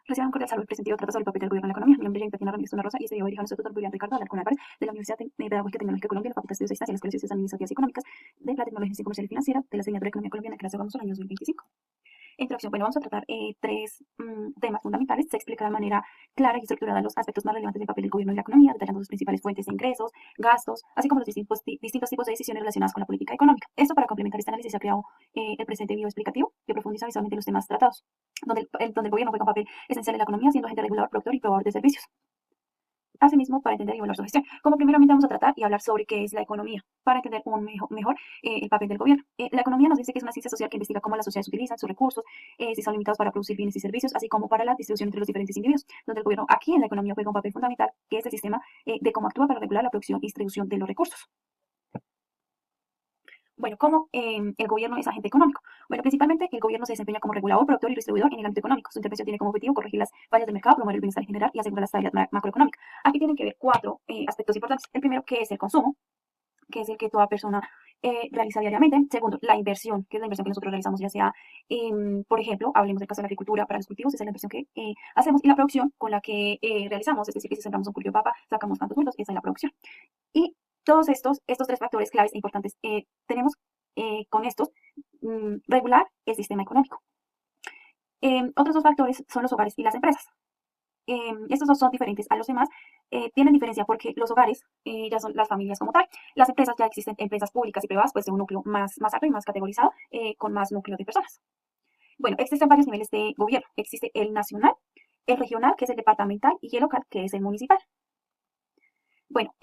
Reciban un cordial saludo. Presentido trata sobre el papel del gobierno en la economía. Mi nombre es Jenny Tatiana Ramírez Una Rosa y soy dirigida al Instituto Julián Ricardo Alarcón Álvarez de la Universidad Pedagógica Tecnológica de Colombia, la Facultad de Estudios y las Escuelas de Ciencias Administrativas y Económicas de la Tecnología Comercial y Financiera de la Asignatura de Economía Colombiana que la vamos en el año 2025. Introducción. Bueno, vamos a tratar tres temas fundamentales. Se explica de manera clara y estructurada los aspectos más relevantes del papel del gobierno en la economía, detallando sus principales fuentes de ingresos, gastos, así como los distintos tipos de decisiones relacionadas con la política económica. Esto para complementar este análisis se ha creado el presente video explicativo que profundiza visualmente los temas tratados, donde el gobierno juega un papel esencial en la economía, siendo agente regulador, productor y proveedor de servicios. Asimismo, para entender y evaluar su gestión. Como primeramente vamos a tratar y hablar sobre qué es la economía, para entender mejor el papel del gobierno. La economía nos dice que es una ciencia social que investiga cómo las sociedades utilizan sus recursos, si son limitados para producir bienes y servicios, así como para la distribución entre los diferentes individuos, donde el gobierno aquí en la economía juega un papel fundamental, que es el sistema de cómo actúa para regular la producción y distribución de los recursos. Bueno, ¿cómo el gobierno es agente económico? Bueno, principalmente el gobierno se desempeña como regulador, productor y distribuidor en el ámbito económico. Su intervención tiene como objetivo corregir las fallas del mercado, promover el bienestar general y asegurar la estabilidad macroeconómica. Aquí tienen que ver cuatro aspectos importantes. El primero, que es el consumo, que es el que toda persona realiza diariamente. Segundo, la inversión, que es la inversión que nosotros realizamos, ya sea, por ejemplo, hablemos del caso de la agricultura para los cultivos, esa es la inversión que hacemos, y la producción con la que realizamos, es decir, que si sembramos un cultivo de papa, sacamos tantos frutos, esa es la producción. Y todos estos tres factores claves e importantes tenemos con estos regular el sistema económico. Otros dos factores son los hogares y las empresas. Estos dos son diferentes a los demás, tienen diferencia porque los hogares ya son las familias como tal. Las empresas ya existen empresas públicas y privadas, pues de un núcleo más alto y más categorizado, con más núcleo de personas. Bueno, existen varios niveles de gobierno. Existe el nacional, el regional, que es el departamental, y el local, que es el municipal. Bueno,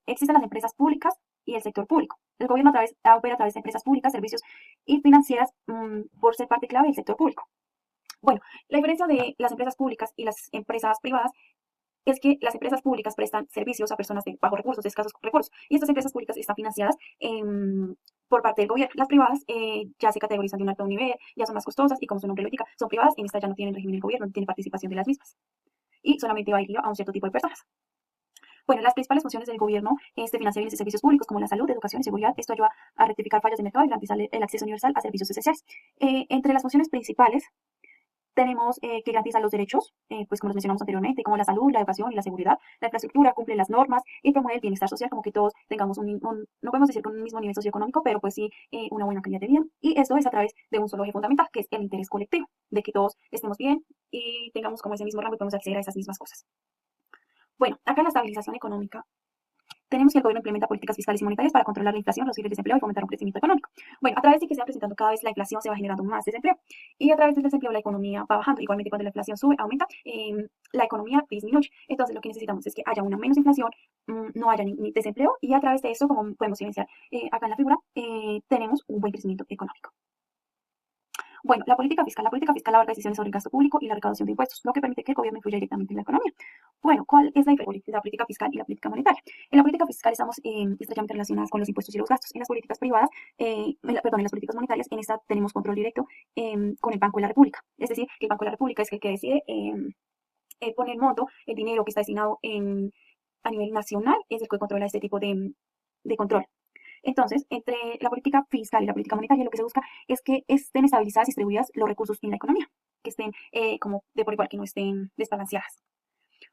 existen las empresas públicas y el sector público. El gobierno opera a través de empresas públicas, servicios y financieras por ser parte clave del sector público. Bueno, la diferencia de las empresas públicas y las empresas privadas es que las empresas públicas prestan servicios a personas de bajos recursos, de escasos recursos, y estas empresas públicas están financiadas por parte del gobierno. Las privadas ya se categorizan de un alto nivel, ya son más costosas, y como su nombre lo indica, son privadas, en esta ya no tienen régimen del gobierno, no tiene participación de las mismas, y solamente va dirigido a un cierto tipo de personas. Bueno, las principales funciones del gobierno es de financiar bienes y servicios públicos como la salud, educación y seguridad. Esto ayuda a rectificar fallas de mercado y garantizar el acceso universal a servicios esenciales. Entre las funciones principales tenemos que garantizar los derechos, pues como los mencionamos anteriormente, como la salud, la educación y la seguridad. La infraestructura cumple las normas y promueve el bienestar social, como que todos tengamos no podemos decir con un mismo nivel socioeconómico, pero pues sí una buena calidad de vida. Y esto es a través de un solo eje fundamental, que es el interés colectivo, de que todos estemos bien y tengamos como ese mismo rango y podamos acceder a esas mismas cosas. Bueno, acá en la estabilización económica tenemos que el gobierno implementa políticas fiscales y monetarias para controlar la inflación, reducir el desempleo y fomentar un crecimiento económico. Bueno, a través de que se va presentando cada vez la inflación, se va generando más desempleo. Y a través del desempleo la economía va bajando. Igualmente, cuando la inflación sube, aumenta, la economía disminuye. Entonces, lo que necesitamos es que haya una menos inflación, no haya ni desempleo, y a través de eso, como podemos evidenciar acá en la figura, tenemos un buen crecimiento económico. Bueno, la política fiscal. La política fiscal abarca decisiones sobre el gasto público y la recaudación de impuestos, lo que permite que el gobierno influya directamente en la economía. Bueno, ¿cuál es la diferencia entre la política fiscal y la política monetaria? En la política fiscal estamos estrechamente relacionadas con los impuestos y los gastos. En las políticas privadas, en las políticas monetarias, en esta tenemos control directo con el Banco de la República. Es decir, que el Banco de la República es el que decide poner el monto, el dinero que está destinado a nivel nacional, es el que controla este tipo de control. Entonces, entre la política fiscal y la política monetaria, lo que se busca es que estén estabilizadas y distribuidas los recursos en la economía, que estén como de por igual, que no estén desbalanceadas.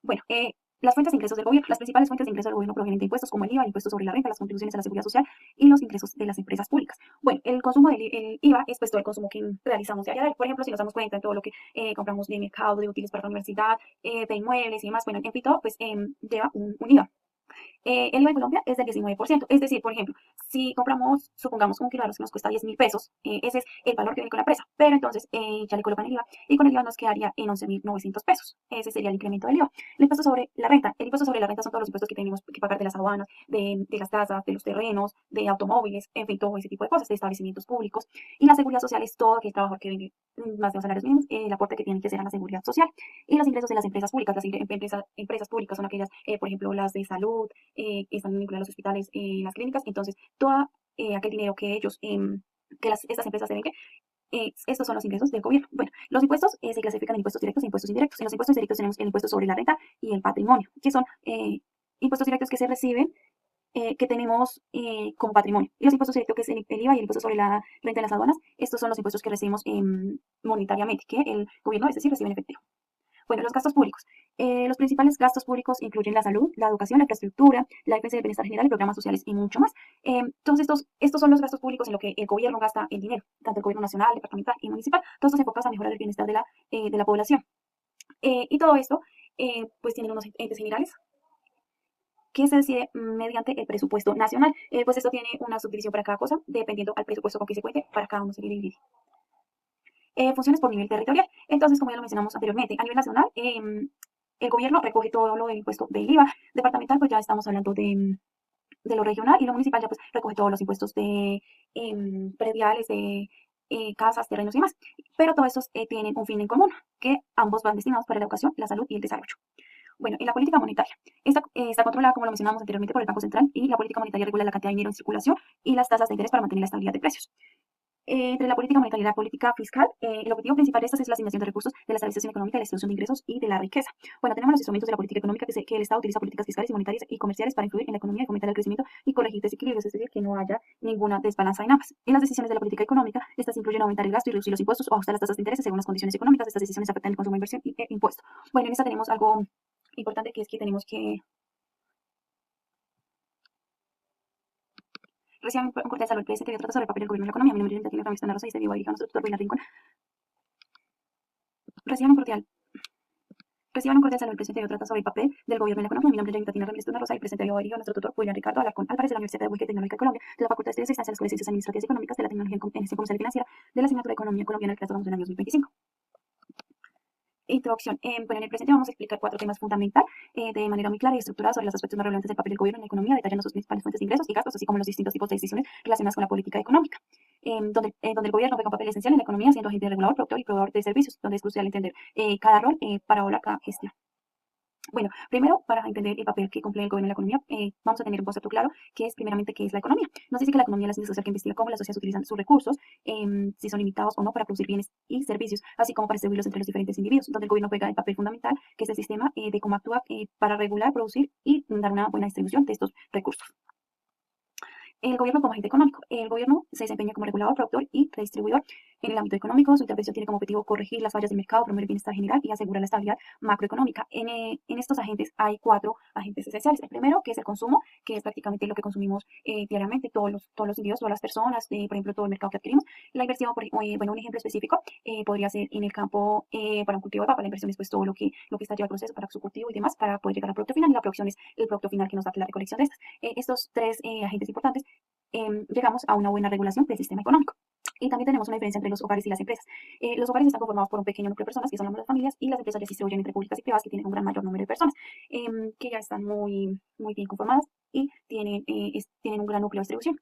Bueno, las fuentes de ingresos del gobierno. Las principales fuentes de ingresos del gobierno provienen de impuestos como el IVA, el impuesto sobre la renta, las contribuciones a la seguridad social y los ingresos de las empresas públicas. Bueno, el consumo del IVA es pues todo el consumo que realizamos diariamente. Por ejemplo, si nos damos cuenta en todo lo que compramos de mercado, de útiles para la universidad, de inmuebles y demás, bueno, en fin, todo pues lleva un IVA. El IVA en Colombia es del 19%. Es decir, por ejemplo, si compramos, supongamos, un kilo de arroz que nos cuesta 10.000 pesos, ese es el valor que viene con la empresa. Pero entonces ya le colocan el IVA y con el IVA nos quedaría en 11.900 pesos. Ese sería el incremento del IVA. El impuesto sobre la renta. El impuesto sobre la renta son todos los impuestos que tenemos que pagar de las aduanas, de las casas, de los terrenos, de automóviles, en fin, todo ese tipo de cosas, de establecimientos públicos. Y la seguridad social es todo aquel trabajador que vende más de los salarios mínimos, el aporte que tienen que hacer a la seguridad social. Y los ingresos de las empresas públicas. Las empresas públicas son aquellas, por ejemplo, las de salud, están vinculadas a los hospitales, las clínicas. Entonces, todo aquel dinero que ellos, estas empresas deben, estos son los ingresos del gobierno. Bueno, los impuestos se clasifican en impuestos directos e impuestos indirectos. En los impuestos directos tenemos el impuesto sobre la renta y el patrimonio, que son impuestos directos que se reciben, que tenemos como patrimonio. Y los impuestos directos, que es el IVA y el impuesto sobre la renta de las aduanas, estos son los impuestos que recibimos monetariamente, que el gobierno, es decir, recibe en efectivo. Bueno, los gastos públicos. Los principales gastos públicos incluyen la salud, la educación, la infraestructura, la defensa del bienestar general y programas sociales y mucho más. Todos estos son los gastos públicos en lo que el gobierno gasta el dinero, tanto el gobierno nacional, departamental y municipal. Todos estos enfocados a mejorar el bienestar de la población. Y todo esto, pues tienen unos entes generales que se decide mediante el presupuesto nacional. Pues esto tiene una subdivisión para cada cosa, dependiendo al presupuesto con que se cuente, para cada uno se divide. Funciones por nivel territorial. Entonces, como ya lo mencionamos anteriormente, a nivel nacional, el gobierno recoge todo lo del impuesto del IVA. Departamental, pues ya estamos hablando de lo regional, y lo municipal ya pues recoge todos los impuestos de prediales, de casas, terrenos y demás. Pero todos estos tienen un fin en común, que ambos van destinados para la educación, la salud y el desarrollo. Bueno, en la política monetaria. Esta está controlada, como lo mencionamos anteriormente, por el Banco Central, y la política monetaria regula la cantidad de dinero en circulación y las tasas de interés para mantener la estabilidad de precios. Entre la política monetaria y la política fiscal, el objetivo principal de estas es la asignación de recursos, de la estabilización económica, de la distribución de ingresos y de la riqueza. Bueno, tenemos los instrumentos de la política económica, que el Estado utiliza políticas fiscales y monetarias y comerciales para influir en la economía y fomentar el crecimiento y corregir desequilibrios, es decir, que no haya ninguna desbalanza en ambas. En las decisiones de la política económica, estas incluyen aumentar el gasto y reducir los impuestos o ajustar las tasas de interés según las condiciones económicas. Estas decisiones afectan el consumo, inversión y impuesto. Bueno, en esta tenemos algo importante, que es que tenemos que reciban un cordial saludo al presidente que trata sobre el papel del gobierno en la economía. Mi nombre es Tatiana Ramírez Rosa y se vivo a nuestro tutor William Rincón. Reciban un cordial saludo al presidente que trata sobre el papel del gobierno en la economía. Mi nombre es Tatiana Ramírez Rosa y presente vivo a nuestro tutor William Ricardo Alarcón Álvarez de la Universidad Pedagógica y Tecnológica de Colombia, de la Facultad de Estudios y Ciencias de las Ciencias Administrativas y Económicas, de la Tecnología en Gestión Comercial y Financiera, de la asignatura de Economía Colombiana que estamos en el año 2025. Introducción. Bueno, en el presente vamos a explicar 4 temas fundamentales de manera muy clara y estructurada sobre los aspectos más relevantes del papel del gobierno en la economía, detallando sus principales fuentes de ingresos y gastos, así como los distintos tipos de decisiones relacionadas con la política económica, donde el gobierno juega un papel esencial en la economía, siendo agente regulador, productor y proveedor de servicios, donde es crucial entender cada rol para lograr cada gestión. Bueno, primero, para entender el papel que cumple el gobierno en la economía, vamos a tener un concepto claro, que es primeramente qué es la economía. Nos dice que la economía es la ciencia social que investiga cómo las sociedades utilizan sus recursos, si son limitados o no, para producir bienes y servicios, así como para distribuirlos entre los diferentes individuos, donde el gobierno juega el papel fundamental, que es el sistema de cómo actúa para regular, producir y dar una buena distribución de estos recursos. El gobierno como agente económico. El gobierno se desempeña como regulador, productor y redistribuidor en el ámbito económico. Su intervención tiene como objetivo corregir las fallas del mercado, promover el bienestar general y asegurar la estabilidad macroeconómica. En estos agentes hay 4 agentes esenciales. El primero, que es el consumo, que es prácticamente lo que consumimos diariamente, todos los individuos, todas las personas, por ejemplo, todo el mercado que adquirimos. La inversión, bueno, un ejemplo específico podría ser en el campo para un cultivo de papa. La inversión es pues todo lo que está lleva al proceso para su cultivo y demás, para poder llegar al producto final, y la producción es el producto final que nos da la recolección de estas. Estos 3 agentes importantes llegamos a una buena regulación del sistema económico. Y también tenemos una diferencia entre los hogares y las empresas. Los hogares están conformados por un pequeño núcleo de personas, que son las familias, y las empresas ya se distribuyen entre públicas y privadas, que tienen un gran mayor número de personas, que ya están muy bien conformadas y tienen un gran núcleo de distribución.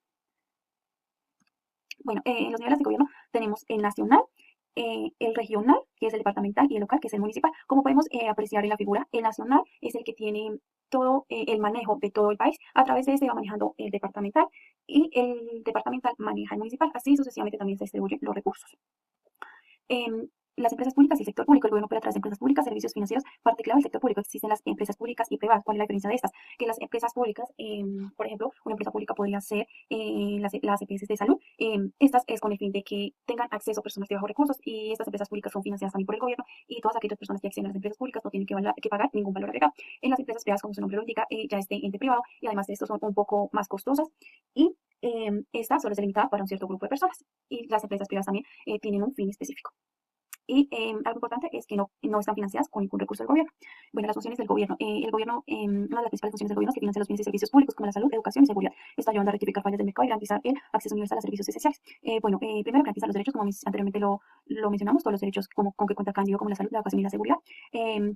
Bueno, en los niveles de gobierno tenemos el nacional, el regional, que es el departamental, y el local, que es el municipal. Como podemos apreciar en la figura, el nacional es el que tiene todo el manejo de todo el país. A través de este va manejando el departamental, y el departamental maneja el municipal. Así sucesivamente también se distribuyen los recursos. Las empresas públicas y el sector público. El gobierno opera a través de empresas públicas, servicios financieros, parte clave del sector público. Existen las empresas públicas y privadas. ¿Cuál es la diferencia de estas? Que las empresas públicas, por ejemplo, una empresa pública podría ser las EPS de salud. Estas es con el fin de que tengan acceso a personas de bajos recursos, y estas empresas públicas son financiadas también por el gobierno, y todas aquellas personas que acceden a las empresas públicas no tienen que pagar ningún valor agregado. En las empresas privadas, como su nombre lo indica, ya es de ente privado, y además de esto son un poco más costosas, y esta solo es delimitada para un cierto grupo de personas, y las empresas privadas también tienen un fin específico. Y algo importante es que no están financiadas con ningún recurso del gobierno. Bueno, las funciones del gobierno. El gobierno, una de las principales funciones del gobierno es que financia los bienes y servicios públicos, como la salud, educación y seguridad. Está ayudando a rectificar fallas del mercado y garantizar el acceso universal a servicios esenciales. Primero, garantiza los derechos, como anteriormente lo mencionamos, todos los derechos con que cuenta cada individuo, como la salud, la educación y la seguridad.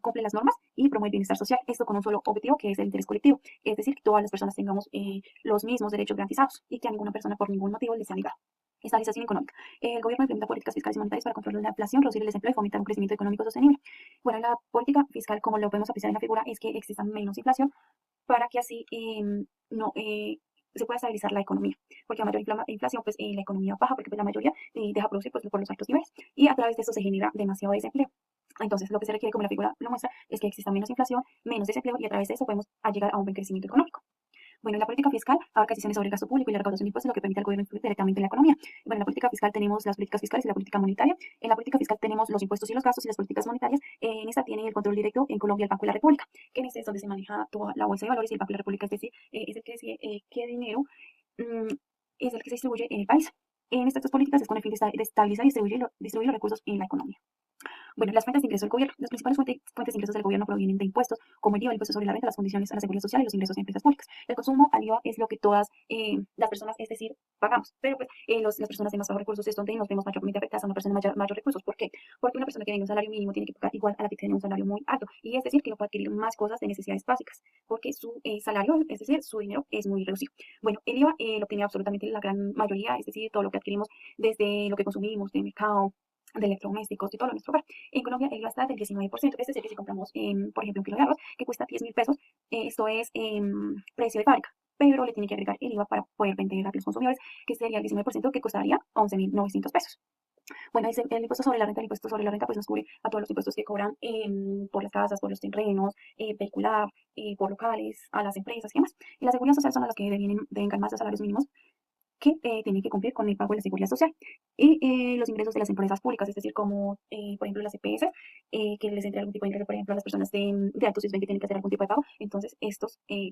Cumple las normas y promueve el bienestar social. Esto con un solo objetivo, que es el interés colectivo. Es decir, que todas las personas tengamos los mismos derechos garantizados, y que a ninguna persona por ningún motivo les sea negado. Estabilización económica. El gobierno implementa políticas fiscales y monetarias para controlar la inflación, reducir el desempleo y fomentar un crecimiento económico sostenible. Bueno, la política fiscal, como lo podemos apreciar en la figura, es que exista menos inflación, para que así se pueda estabilizar la economía. Porque a mayor inflación, pues la economía baja, porque pues, la mayoría deja producir pues, por los altos niveles, y a través de esto se genera demasiado desempleo. Entonces, lo que se requiere, como la figura lo muestra, es que exista menos inflación, menos desempleo, y a través de eso podemos llegar a un buen crecimiento económico. Bueno, la política fiscal abarca decisiones sobre el gasto público y la recaudación de impuestos, lo que permite al gobierno influir directamente en la economía. Bueno, en la política fiscal tenemos las políticas fiscales y la política monetaria. En la política fiscal tenemos los impuestos y los gastos y las políticas monetarias. En esta tiene el control directo en Colombia el Banco de la República, que en este es donde se maneja toda la bolsa de valores y el Banco de la República, es decir, es el que decide qué dinero mm, es el que se distribuye en el país. En estas dos políticas es con el fin de estabilizar y distribuir los recursos en la economía. Bueno, las fuentes de ingreso del gobierno. Las principales fuentes de ingresos del gobierno provienen de impuestos, como el IVA, el impuesto sobre la renta, las condiciones a la seguridad social y los ingresos de empresas públicas. El consumo al IVA es lo que todas las personas, es decir, pagamos. Pero pues las personas de más bajos recursos es donde nos vemos mayormente afectadas a una persona de mayor recursos. ¿Por qué? Porque una persona que tiene un salario mínimo tiene que pagar igual a la que tiene un salario muy alto. Y es decir, que no puede adquirir más cosas de necesidades básicas, porque su salario, es decir, su dinero es muy reducido. Bueno, el IVA lo obtiene absolutamente la gran mayoría, es decir, todo lo que adquirimos desde lo que consumimos, de mercado, de electrodomésticos y todo lo nuestro hogar. En Colombia el IVA está del 19%, es decir, que si compramos, por ejemplo, un kilo de arroz que cuesta 10.000 pesos, esto es precio de fábrica, pero le tiene que agregar el IVA para poder vender a los consumidores, que sería el 19%, que costaría 11.900 pesos. Bueno, el impuesto sobre la renta, el impuesto sobre la renta pues nos cubre a todos los impuestos que cobran por las casas, por los terrenos, vehicular, por locales, a las empresas y demás. Y la seguridad social son las que deben más de salarios mínimos que tienen que cumplir con el pago de la seguridad social. Y los ingresos de las empresas públicas, es decir, como por ejemplo las EPS, que les entre algún tipo de ingreso, por ejemplo, a las personas de altos ven que tienen que hacer algún tipo de pago, entonces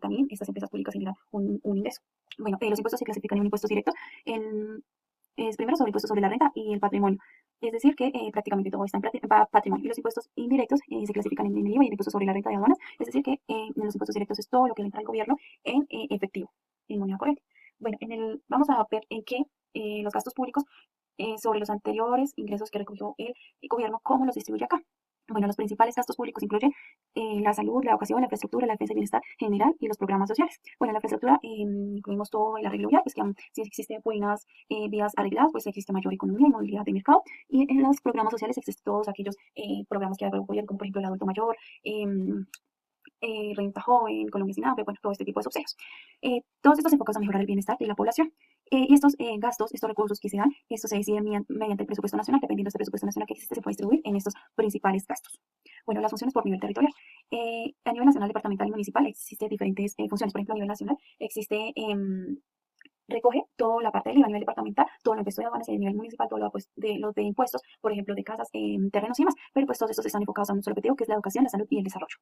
también estas empresas públicas generan un ingreso. Bueno, los impuestos se clasifican en impuestos directos, primero sobre impuestos sobre la renta y el patrimonio. Es decir, que prácticamente todo está en patrimonio. Y los impuestos indirectos se clasifican en el IVA y el impuesto sobre la renta de aduanas. Es decir, que en los impuestos directos es todo lo que le entra al gobierno en efectivo, en moneda corriente. Bueno, vamos a ver en qué los gastos públicos sobre los anteriores ingresos que recogió el gobierno, cómo los distribuye acá. Bueno, los principales gastos públicos incluyen la salud, la educación, la infraestructura, la defensa y bienestar general y los programas sociales. Bueno, en la infraestructura incluimos todo el arreglo vial, pues que si existen buenas vías arregladas, pues existe mayor economía y movilidad de mercado. Y en los programas sociales existen todos aquellos programas que apoyan, como por ejemplo el adulto mayor, renta joven, Colombia sin hambre, bueno, todo este tipo de subsidios. Todos estos enfocados a mejorar el bienestar de la población. Y estos gastos, estos recursos que se dan, esto se decide mediante el presupuesto nacional. Dependiendo de este presupuesto nacional que existe, se puede distribuir en estos principales gastos. Bueno, las funciones por nivel territorial. A nivel nacional, departamental y municipal existen diferentes funciones. Por ejemplo, a nivel nacional existe recoge toda la parte del IVA a nivel departamental, todo lo impuesto de aduanas, y a nivel municipal todo lo de impuestos, por ejemplo, de casas, terrenos y demás. Pero pues todos estos están enfocados a un solo objetivo, que es la educación, la salud y el desarrollo.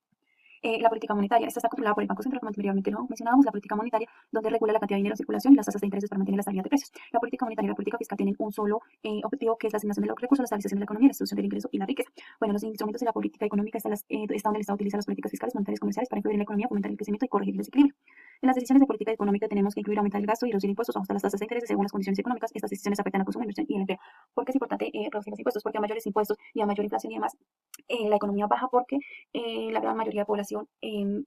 La política monetaria. Esta está controlada por el Banco Central, como anteriormente lo mencionábamos. La política monetaria, donde regula la cantidad de dinero en circulación y las tasas de interés para mantener la estabilidad de precios. La política monetaria y la política fiscal tienen un solo objetivo, que es la asignación de los recursos, la estabilización de la economía, la distribución del ingreso y la riqueza. Bueno, los instrumentos de la política económica está donde el Estado utiliza las políticas fiscales, monetarias, comerciales para influir en la economía, fomentar el crecimiento y corregir el desequilibrio. En las decisiones de política económica tenemos que incluir aumentar el gasto y reducir impuestos o ajustar las tasas de interés según las condiciones económicas. Estas decisiones afectan al consumo, inversión y el empleo. ¿Por qué es importante reducir los impuestos? Porque a mayores impuestos y a mayor inflación y demás, la economía baja, porque la gran mayoría de población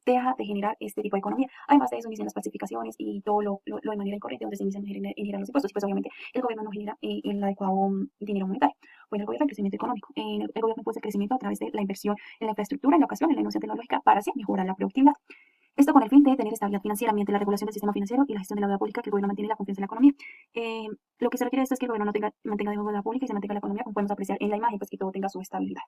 deja de generar este tipo de economía. Además de eso, inician las falsificaciones y todo lo de manera incorrecta, donde se inician a generar los impuestos. Y pues obviamente el gobierno no genera el adecuado dinero monetario. Bueno, el gobierno el crecimiento económico. El gobierno impulsa el crecimiento a través de la inversión en la infraestructura, en la educación, en la innovación tecnológica, para así mejorar la productividad. Esto con el fin de tener estabilidad financiera mediante la regulación del sistema financiero y la gestión de la deuda pública, que el gobierno mantiene la confianza en la economía. Lo que se requiere de esto es que el gobierno mantenga deuda pública y se mantenga la economía, como podemos apreciar en la imagen, pues que todo tenga su estabilidad.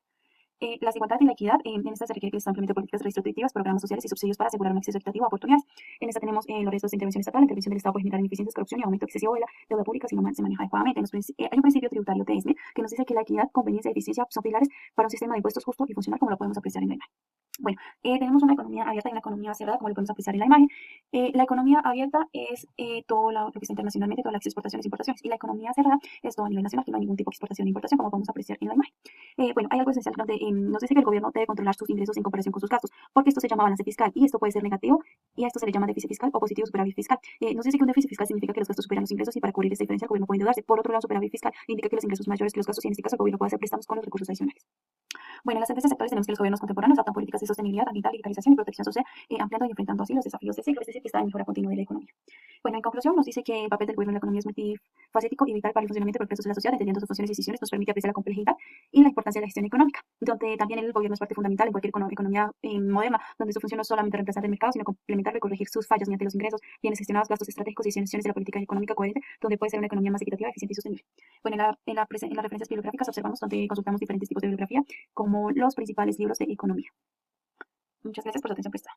La desigualdad y la equidad. En esta se requiere que el Estado implemente políticas redistributivas, programas sociales y subsidios para asegurar un acceso equitativo a oportunidades. En esta tenemos los riesgos de intervención estatal. La intervención del Estado puede generar ineficiencias, corrupción y aumento excesivo de la deuda pública si no se maneja adecuadamente. Hay un principio tributario de ESME que nos dice que la equidad, conveniencia y eficiencia son pilares para un sistema de impuestos justo y funcional, como lo podemos apreciar en la imagen. Bueno, tenemos una economía abierta y una economía cerrada, como lo podemos apreciar en la imagen. La economía abierta es todo lo que está internacionalmente, todas las exportaciones e importaciones. Y la economía cerrada es todo a nivel nacional, que no hay ningún tipo de exportación e importación, como podemos apreciar en la imagen. Bueno, hay algo esencial donde nos dice que el gobierno debe controlar sus ingresos en comparación con sus gastos, porque esto se llama balance fiscal y esto puede ser negativo, y a esto se le llama déficit fiscal o positivo superávit fiscal. Nos dice que un déficit fiscal significa que los gastos superan los ingresos y para cubrir esta diferencia el gobierno puede endeudarse. Por otro lado, superávit fiscal indica que los ingresos son mayores que los gastos y en este caso el gobierno puede hacer préstamos con los recursos adicionales. Bueno, en las tendencias sectores tenemos que los gobiernos contemporáneos adoptan políticas de sostenibilidad ambiental, digitalización y protección social, ampliando y enfrentando así los desafíos de siglo, es decir, que está en mejora continua de la economía. Bueno, en conclusión, nos dice que el papel del gobierno en la economía es multifacético y vital para el funcionamiento y progreso de la sociedad. Entendiendo sus funciones y decisiones nos permite apreciar la complejidad y la importancia de la gestión económica, donde también el gobierno es parte fundamental en cualquier economía moderna, donde su función no es solamente reemplazar el mercado, sino complementarlo y corregir sus fallas mediante los ingresos, bienes gestionados, gastos estratégicos y decisiones de la política económica coherente, donde puede ser una economía más equitativa, eficiente y sostenible. Bueno, en las referencias bibliográficas observamos donde consultamos diferentes tipos de bibliografía, como los principales libros de economía. Muchas gracias por su atención prestada.